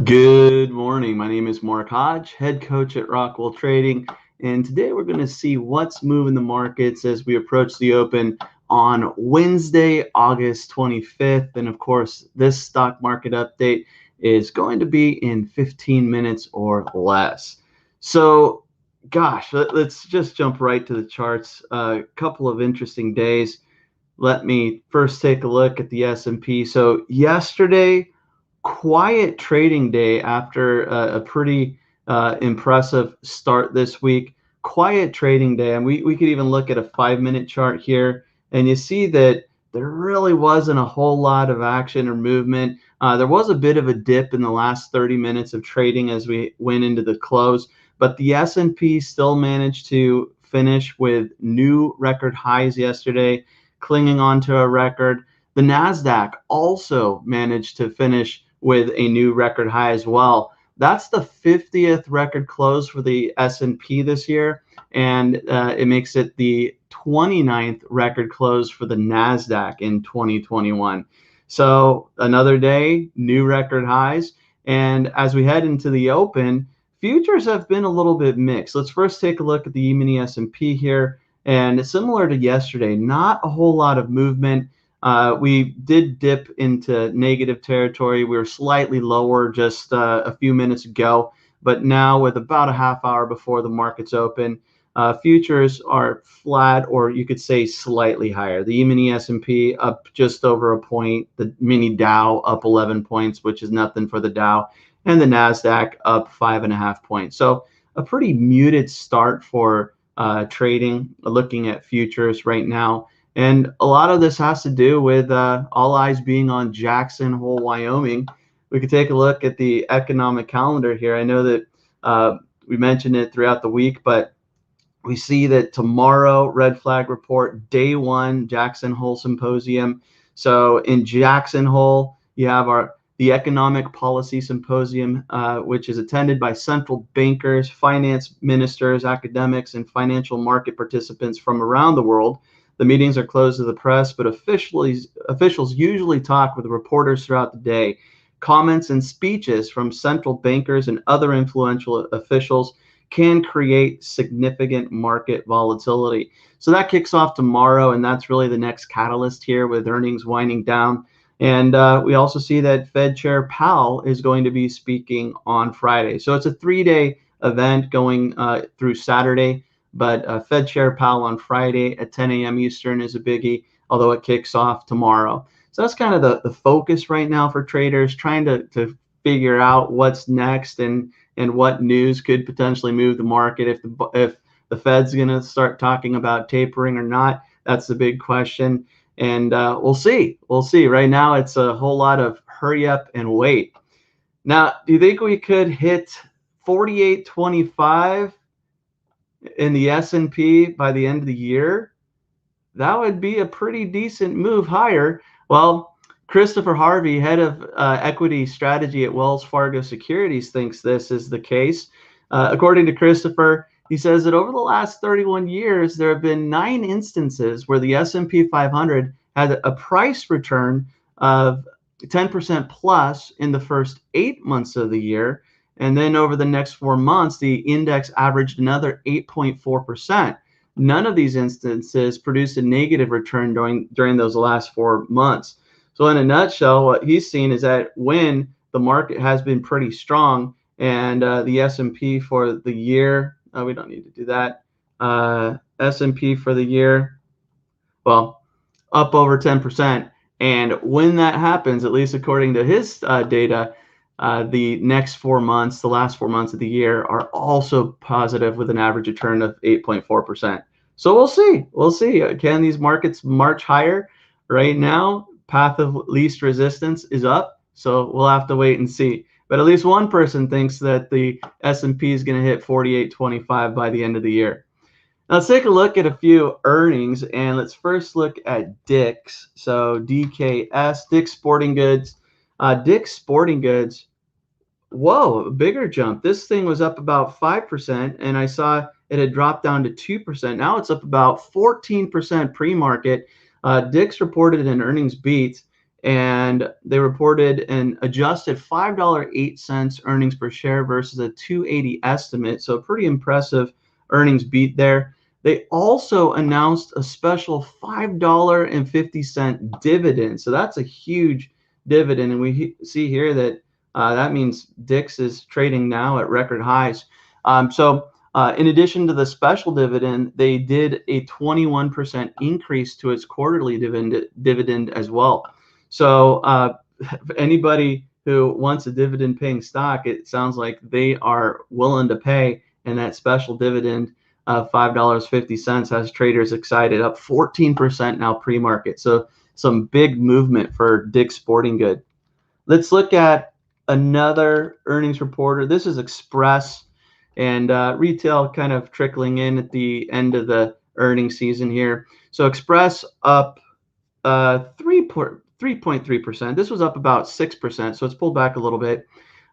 Good morning. My name is Mark Hodge, head coach at Rockwell Trading, and today we're going to see what's moving the markets as we approach the open on Wednesday, August 25th. And of course, this stock market update is going to be in 15 minutes or less. So, gosh, let's just jump right to the charts. A couple of interesting days. Let me first take a look at the S&P. So, yesterday, quiet trading day after a pretty impressive start this week. Quiet trading day, and we could even look at a 5-minute chart here, and you see that there really wasn't a whole lot of action or movement. There was a bit of a dip in the last 30 minutes of trading as we went into the close, but the S&P still managed to finish with new record highs yesterday, clinging on to a record. The NASDAQ also managed to finish with a new record high as well. That's the 50th record close for the S&P this year, and it makes it the 29th record close for the NASDAQ in 2021. So another day, new record highs. And as we head into the open, futures have been a little bit mixed. Let's first take a look at the E-mini S&P here. And similar to yesterday, not a whole lot of movement. We did dip into negative territory. We were slightly lower just a few minutes ago, but now with about a half hour before the markets open, futures are flat, or you could say slightly higher. The E-mini S&P up just over a point, the mini Dow up 11 points, which is nothing for the Dow, and the NASDAQ up 5.5 points. So a pretty muted start for trading, looking at futures right now. And a lot of this has to do with all eyes being on Jackson Hole, Wyoming. We could take a look at the economic calendar here. I know that we mentioned it throughout the week, but we see that tomorrow, red flag report, day one, Jackson Hole Symposium. So in Jackson Hole, you have the Economic Policy Symposium, which is attended by central bankers, finance ministers, academics, and financial market participants from around the world. The meetings are closed to the press, but officials usually talk with reporters throughout the day. Comments and speeches from central bankers and other influential officials can create significant market volatility. So that kicks off tomorrow, and that's really the next catalyst here with earnings winding down. And we also see that Fed Chair Powell is going to be speaking on Friday. So it's a 3-day event going through Saturday. But Fed Chair Powell on Friday at 10 a.m. Eastern is a biggie, although it kicks off tomorrow. So that's kind of the focus right now for traders, trying to figure out what's next and what news could potentially move the market. If the Fed's going to start talking about tapering or not, that's the big question. And we'll see. We'll see. Right now, it's a whole lot of hurry up and wait. Now, do you think we could hit 48.25 in the S&P by the end of the year? That would be a pretty decent move higher. Well, Christopher Harvey, head of equity strategy at Wells Fargo Securities, thinks this is the case. According to Christopher, he says that over the last 31 years, there have been 9 instances where the S&P 500 had a price return of 10% plus in the first 8 months of the year. And then over the next 4 months, the index averaged another 8.4%. None of these instances produced a negative return during those last 4 months. So in a nutshell, what he's seen is that when the market has been pretty strong and the S&P for the year, we don't need to do that. S&P for the year, well, up over 10%. And when that happens, at least according to his data, the next 4 months, the last 4 months of the year, are also positive with an average return of 8.4%. So we'll see. We'll see. Can these markets march higher? Right now, path of least resistance is up. So we'll have to wait and see. But at least one person thinks that the S&P is going to hit 48.25 by the end of the year. Now let's take a look at a few earnings, and let's first look at Dick's. So DKS, Dick's Sporting Goods. Dick's Sporting Goods, whoa, a bigger jump. This thing was up about 5%, and I saw it had dropped down to 2%. Now it's up about 14% pre-market. Dick's reported an earnings beat, and they reported an adjusted $5.08 earnings per share versus a 280 estimate. So pretty impressive earnings beat there. They also announced a special $5.50 dividend. So that's a huge dividend. And we see here that that means Dick's is trading now at record highs. In addition to the special dividend, they did a 21% increase to its quarterly dividend as well. So anybody who wants a dividend paying stock, it sounds like they are willing to pay, and that special dividend of $5.50 has traders excited, up 14% now pre-market. So some big movement for Dick's Sporting Good. Let's look at another earnings reporter. This is Express, and retail kind of trickling in at the end of the earnings season here. So Express up 3.3%. This was up about 6%, so it's pulled back a little bit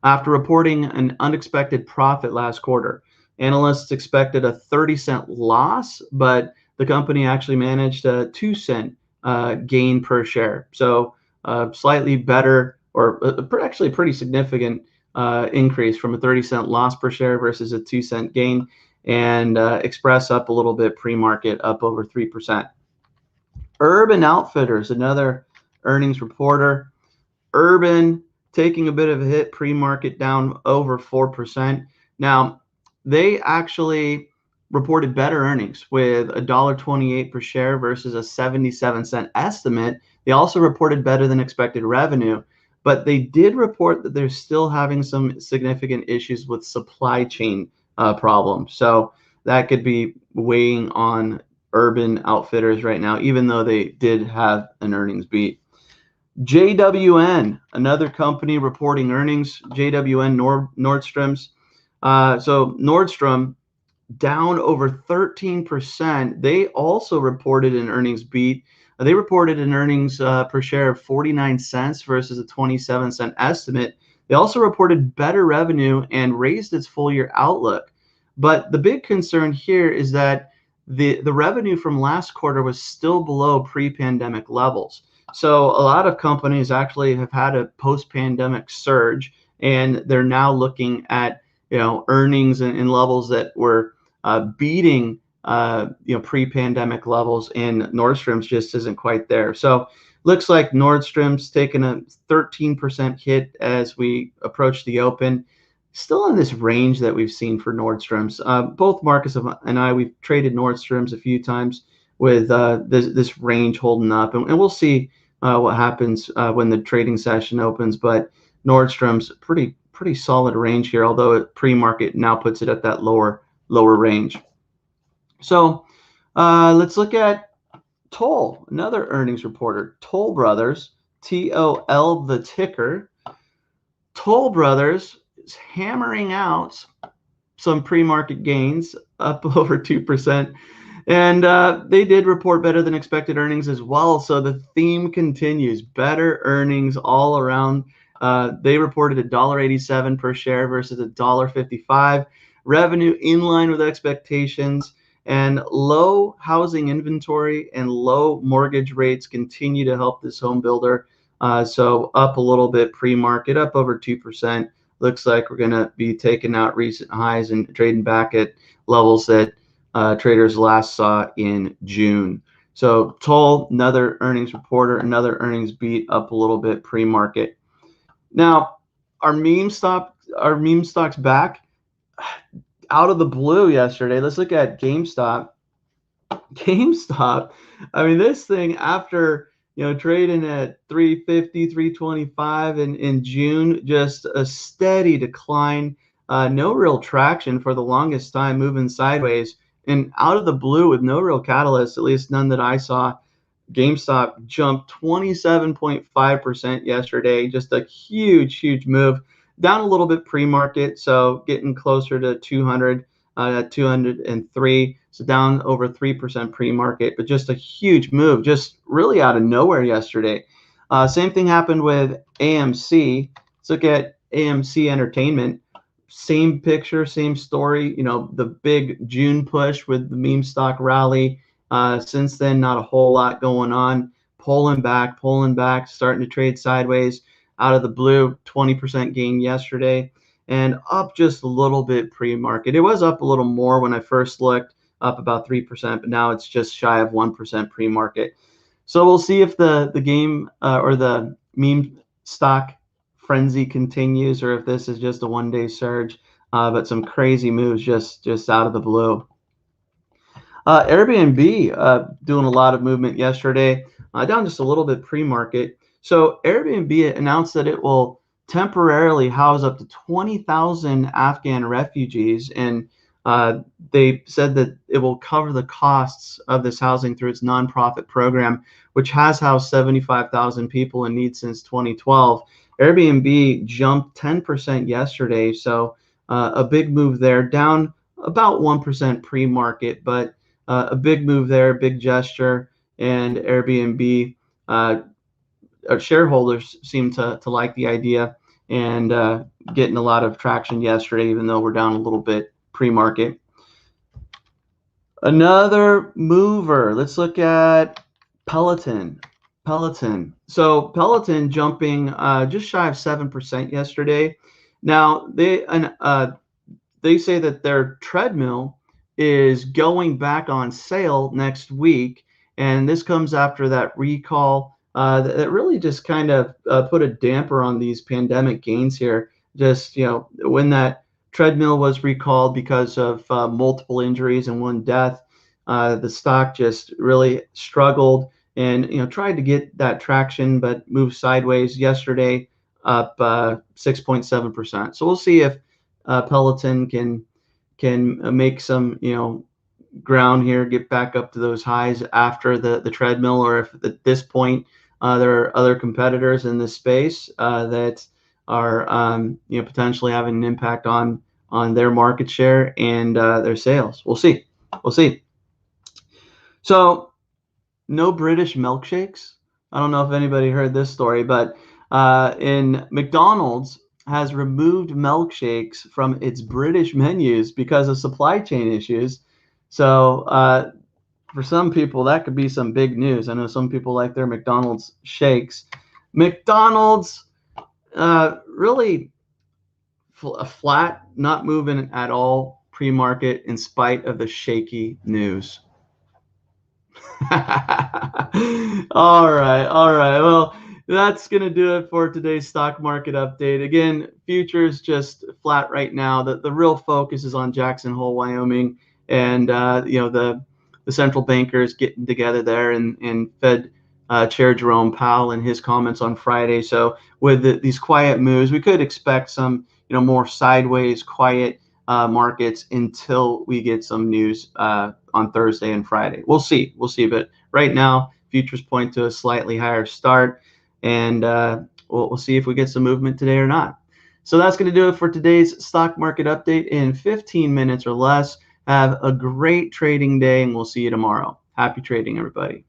after reporting an unexpected profit last quarter. Analysts expected a 30-cent loss, but the company actually managed a 2-cent gain per share. So slightly better, or actually a pretty significant increase from a 30-cent loss per share versus a 2-cent gain. And Express up a little bit pre-market, up over 3%. Urban Outfitters, another earnings reporter. Urban taking a bit of a hit pre-market, down over 4%. Now, they actually reported better earnings with $1.28 per share versus a 77-cent estimate. They also reported better than expected revenue, but they did report that they're still having some significant issues with supply chain problems. So that could be weighing on Urban Outfitters right now, even though they did have an earnings beat. JWN, another company reporting earnings. JWN, Nordstrom's. So Nordstrom down over 13%. They also reported an earnings beat. They reported an earnings per share of 49 cents versus a 27-cent estimate. They also reported better revenue and raised its full year outlook. But the big concern here is that the revenue from last quarter was still below pre-pandemic levels. So a lot of companies actually have had a post-pandemic surge, and they're now looking at earnings and levels that were beating pre-pandemic levels, and Nordstrom's just isn't quite there. So looks like Nordstrom's taken a 13% hit as we approach the open. Still in this range that we've seen for Nordstrom's. Both Marcus and I, we've traded Nordstrom's a few times with this range holding up, and we'll see what happens when the trading session opens. But Nordstrom's pretty solid range here, although pre-market now puts it at that lower range. So let's look at Toll, another earnings reporter. Toll Brothers, TOL the ticker. Toll Brothers is hammering out some pre-market gains, up over 2%. And they did report better than expected earnings as well. So the theme continues, better earnings all around. They reported $1.87 per share versus $1.55. Revenue in line with expectations, and low housing inventory and low mortgage rates continue to help this home builder. So up a little bit pre-market, up over 2%. Looks like we're going to be taking out recent highs and trading back at levels that traders last saw in June. So Toll, another earnings reporter, another earnings beat, up a little bit pre-market. Now, our meme stocks back out of the blue yesterday. Let's look at GameStop. I mean, this thing, after trading at 350, 325 in June, just a steady decline, no real traction for the longest time, moving sideways, and out of the blue with no real catalyst, at least none that I saw. GameStop jumped 27.5% yesterday, just a huge move. Down a little bit pre-market, so getting closer to 200 at 203, so down over 3% pre-market, but just a huge move, just really out of nowhere yesterday. Same thing happened with AMC. Let's look at AMC Entertainment. Same picture, same story. The big June push with the meme stock rally. Since then, not a whole lot going on. pulling back, starting to trade sideways out of the blue. 20% gain yesterday, and up just a little bit pre-market. It was up a little more when I first looked, up about 3%, but now it's just shy of 1% pre-market. So we'll see if the game or the meme stock frenzy continues, or if this is just a one-day surge. But some crazy moves just out of the blue. Airbnb doing a lot of movement yesterday, down just a little bit pre-market. So Airbnb announced that it will temporarily house up to 20,000 Afghan refugees, and they said that it will cover the costs of this housing through its nonprofit program, which has housed 75,000 people in need since 2012. Airbnb jumped 10% yesterday, so a big move there, down about 1% pre-market, but a big move there, big gesture, and Airbnb shareholders seem to like the idea and getting a lot of traction yesterday, even though we're down a little bit pre-market. Another mover, let's look at Peloton. So Peloton jumping just shy of 7% yesterday. Now they say that their treadmill is going back on sale next week, and this comes after that recall that really just kind of put a damper on these pandemic gains here. Just, when that treadmill was recalled because of multiple injuries and one death, the stock just really struggled and tried to get that traction, but moved sideways yesterday, up 6.7%. So we'll see if Peloton can make some ground here, get back up to those highs after the treadmill, or if at this point there are other competitors in this space that are potentially having an impact on their market share and their sales. We'll see. So no British milkshakes. I don't know if anybody heard this story, but in McDonald's has removed milkshakes from its British menus because of supply chain issues. So for some people, that could be some big news. I know some people like their McDonald's shakes. McDonald's really flat, not moving at all pre-market in spite of the shaky news. All right. Well, that's going to do it for today's stock market update. Again, futures just flat right now. The real focus is on Jackson Hole, Wyoming, and the central bankers getting together there, and Fed Chair Jerome Powell and his comments on Friday. So with these quiet moves, we could expect some more sideways, quiet markets until we get some news on Thursday and Friday. We'll see. But right now, futures point to a slightly higher start, and we'll see if we get some movement today or not. So that's going to do it for today's stock market update in 15 minutes or less. Have a great trading day, and we'll see you tomorrow. Happy trading, everybody.